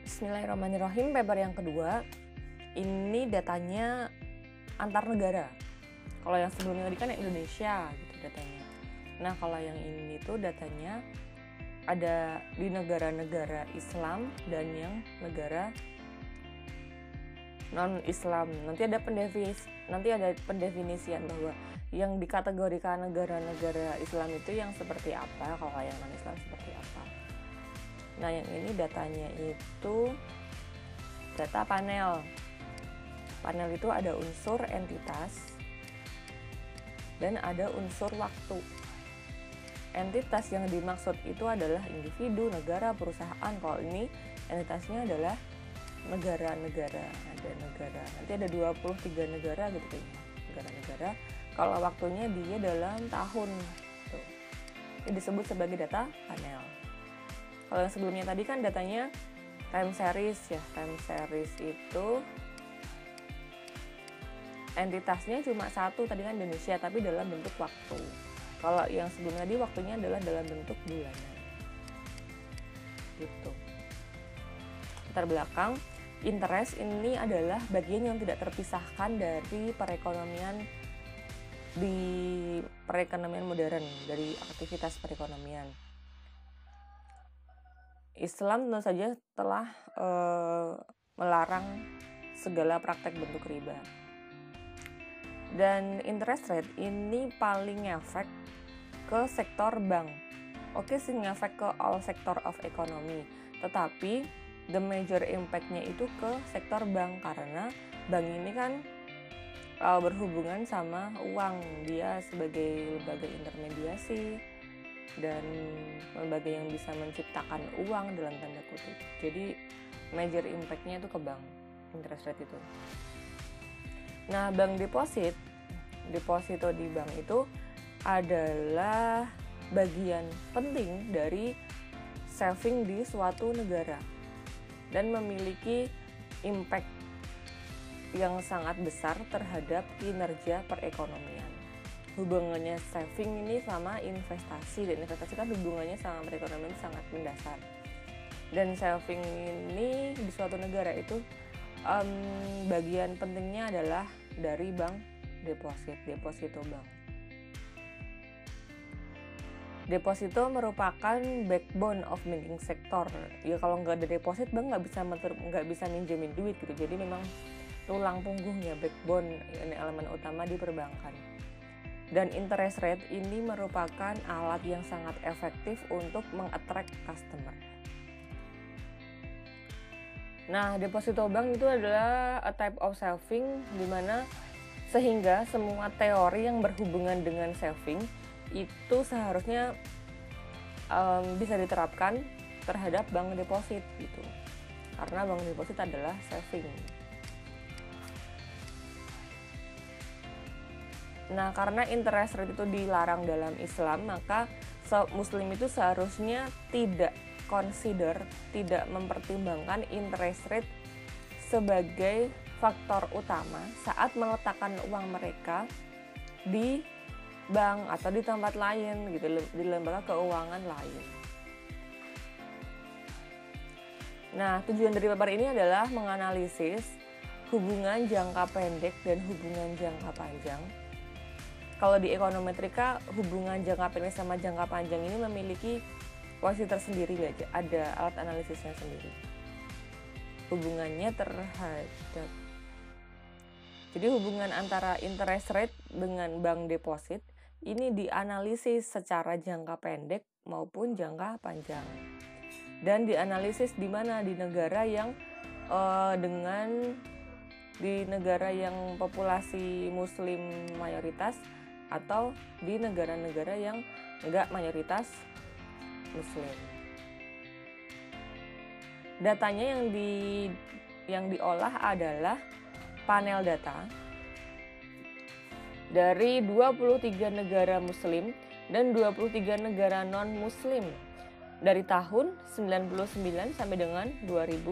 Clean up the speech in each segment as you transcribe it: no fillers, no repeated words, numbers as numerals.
Bismillahirrahmanirrahim, paper yang kedua. Ini datanya antar negara. Kalau yang sebelumnya tadi kan Indonesia gitu datanya. Nah, kalau yang ini tuh datanya ada di negara-negara Islam dan yang negara non-Islam. Nanti ada pendefinisian bahwa yang dikategorikan negara-negara Islam itu yang seperti apa, kalau yang non-Islam seperti apa. Nah, yang ini datanya itu data panel. Panel itu ada unsur entitas dan ada unsur waktu. Entitas yang dimaksud itu adalah individu, negara, perusahaan. Kalau ini entitasnya adalah negara-negara. Ada negara. Nanti ada 23 negara gitu kayaknya. Negara-negara. Kalau waktunya dia dalam tahun. Tuh. Ini disebut sebagai data panel. Kalau yang sebelumnya tadi kan datanya time series ya. Time series itu entitasnya cuma satu, tadi kan Indonesia, tapi dalam bentuk waktu. Kalau yang sebelumnya tadi waktunya adalah dalam bentuk bulanan. Gitu. Latar belakang, interest ini adalah bagian yang tidak terpisahkan dari perekonomian modern, dari aktivitas perekonomian. Islam tentu saja telah melarang segala praktek bentuk riba. Dan interest rate ini paling ngefek ke sektor bank. Oke sih, ngefek ke all sector of economy. Tetapi the major impact-nya itu ke sektor bank, karena bank ini kan berhubungan sama uang. Dia sebagai lembaga intermediasi dan lembaga yang bisa menciptakan uang dalam tanda kutip. Jadi major impact-nya itu ke bank, interest rate itu. Nah, bank deposito di bank itu adalah bagian penting dari saving di suatu negara dan memiliki impact yang sangat besar terhadap kinerja perekonomian. Hubungannya saving ini sama investasi, dan investasi kan hubungannya sama perekonomian sangat mendasar. Dan saving ini di suatu negara itu bagian pentingnya adalah dari bank deposito bank. Deposito merupakan backbone of banking sector. Ya kalau nggak ada deposit, bank nggak bisa minjemin duit gitu. Jadi memang tulang punggungnya, backbone, ini elemen utama di perbankan. Dan interest rate ini merupakan alat yang sangat efektif untuk meng-attract customer. Nah, deposito bank itu adalah a type of saving, di mana sehingga semua teori yang berhubungan dengan saving itu seharusnya bisa diterapkan terhadap bank deposit gitu. Karena bank deposit adalah saving. Nah, karena interest rate itu dilarang dalam Islam, maka Muslim itu seharusnya tidak mempertimbangkan interest rate sebagai faktor utama saat meletakkan uang mereka di bank atau di tempat lain gitu, di lembaga keuangan lain. Nah, tujuan dari paper ini adalah menganalisis hubungan jangka pendek dan hubungan jangka panjang. Kalau di ekonometrika, hubungan jangka pendek sama jangka panjang ini memiliki posisi tersendiri, ada alat analisisnya sendiri. Hubungannya terhadap, jadi hubungan antara interest rate dengan bank deposit ini dianalisis secara jangka pendek maupun jangka panjang. Dan dianalisis di mana? Di negara yang di negara yang populasi Muslim mayoritas, atau di negara-negara yang enggak mayoritas Muslim. Datanya yang diolah adalah panel data dari 23 negara Muslim dan 23 negara non-Muslim dari tahun 99 sampai dengan 2014.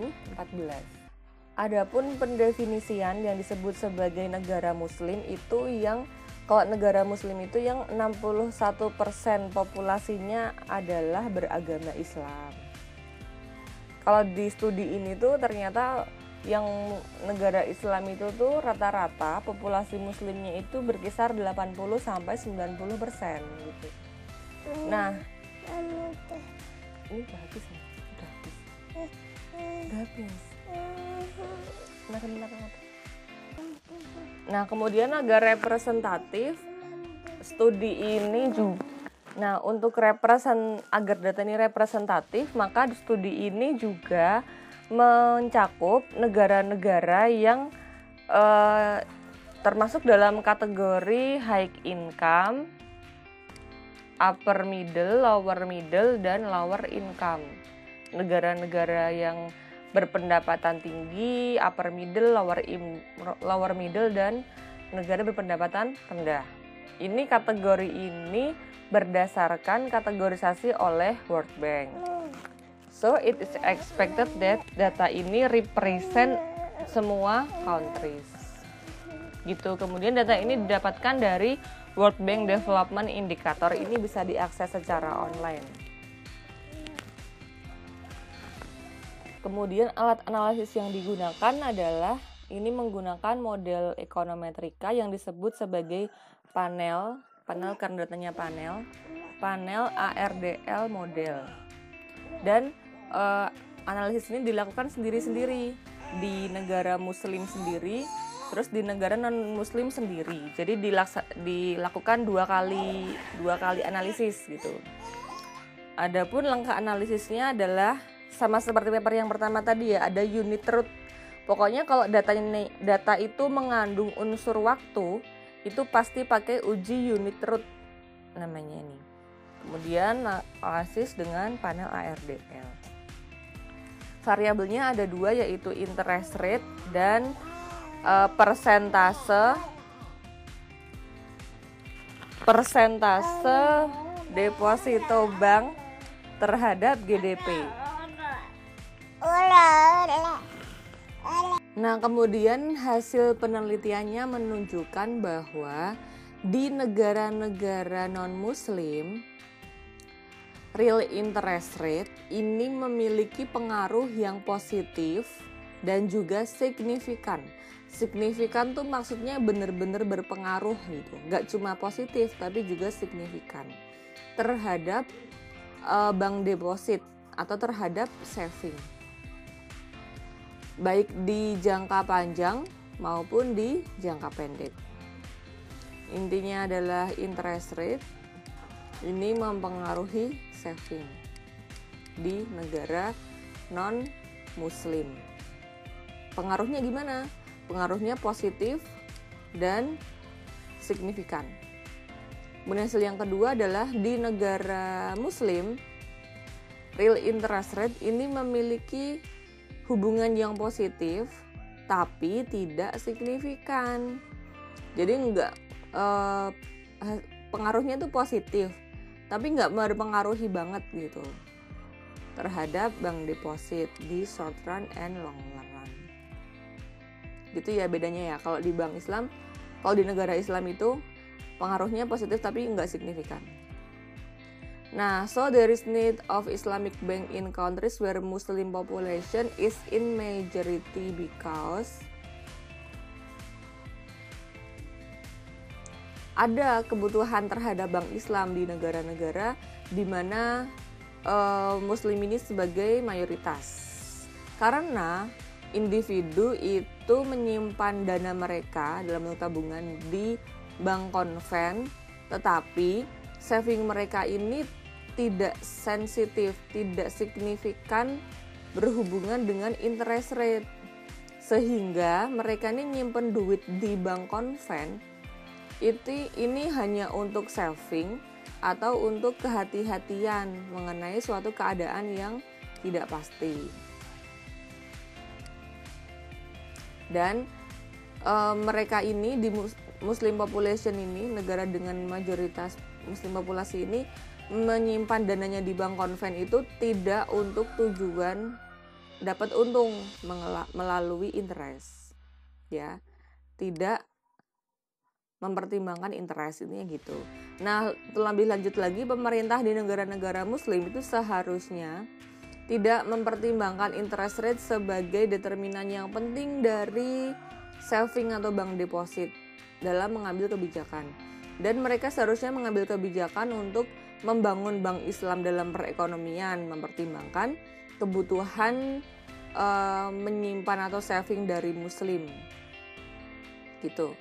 Adapun pendefinisian yang disebut sebagai negara Muslim itu yang, kalau negara Muslim itu yang 61% populasinya adalah beragama Islam. Kalau di studi ini tuh ternyata yang negara Islam itu tuh rata-rata populasi muslimnya itu berkisar 80-90% gitu. Nah, ini udah habis ya? Udah habis. Nah, kemudian agar representatif, studi ini juga. Nah, untuk agar data ini representatif, maka studi ini juga mencakup negara-negara yang termasuk dalam kategori high income, upper middle, lower middle, dan lower income. Negara-negara yang berpendapatan tinggi, upper middle, lower middle, dan negara berpendapatan rendah. Ini kategori ini berdasarkan kategorisasi oleh World Bank. So it is expected that data ini represent semua countries. Gitu. Kemudian data ini didapatkan dari World Bank Development Indicator. Ini bisa diakses secara online. Kemudian alat analisis yang digunakan adalah ini menggunakan model ekonometrika yang disebut sebagai panel karena datanya panel ARDL model. Dan analisis ini dilakukan sendiri-sendiri di negara muslim sendiri, terus di negara non muslim sendiri. Jadi dilakukan dua kali analisis gitu. Adapun langkah analisisnya adalah sama seperti paper yang pertama tadi ya, ada unit truth. Pokoknya kalau data itu mengandung unsur waktu, itu pasti pakai uji unit truth namanya ini. Kemudian analisis dengan panel ARDL. Variabelnya ada dua, yaitu interest rate dan persentase deposito bank terhadap GDP. Nah, kemudian hasil penelitiannya menunjukkan bahwa di negara-negara non-muslim, real interest rate ini memiliki pengaruh yang positif dan juga signifikan. Signifikan tuh maksudnya benar-benar berpengaruh gitu, nggak cuma positif tapi juga signifikan terhadap bank deposit atau terhadap saving, baik di jangka panjang maupun di jangka pendek. Intinya adalah interest rate ini mempengaruhi saving di negara non-muslim. Pengaruhnya gimana? Pengaruhnya positif dan signifikan. Kemudian hasil yang kedua adalah di negara muslim, real interest rate ini memiliki hubungan yang positif tapi tidak signifikan. Jadi pengaruhnya itu positif tapi nggak berpengaruhi banget gitu terhadap bank deposit di short run and long run. Gitu ya bedanya ya. Kalau di bank Islam, kalau di negara Islam itu pengaruhnya positif tapi nggak signifikan. Nah, so there is need of Islamic bank in countries where Muslim population is in majority because ada kebutuhan terhadap bank Islam di negara-negara di mana Muslim ini sebagai mayoritas. Karena individu itu menyimpan dana mereka dalam bentuk tabungan di bank konven, tetapi saving mereka ini tidak sensitif, tidak signifikan berhubungan dengan interest rate. Sehingga mereka ini nyimpen duit di bank konven, ini hanya untuk saving atau untuk kehati-hatian mengenai suatu keadaan yang tidak pasti. Dan mereka ini di Muslim population ini, negara dengan mayoritas Muslim populasi ini menyimpan dananya di bank konven itu tidak untuk tujuan dapat untung melalui interest, ya, tidak mempertimbangkan interest ini gitu. Nah, lebih lanjut lagi, pemerintah di negara-negara Muslim itu seharusnya tidak mempertimbangkan interest rate sebagai determinan yang penting dari saving atau bank deposit dalam mengambil kebijakan. Dan mereka seharusnya mengambil kebijakan untuk membangun bank Islam dalam perekonomian, mempertimbangkan kebutuhan menyimpan atau saving dari muslim gitu.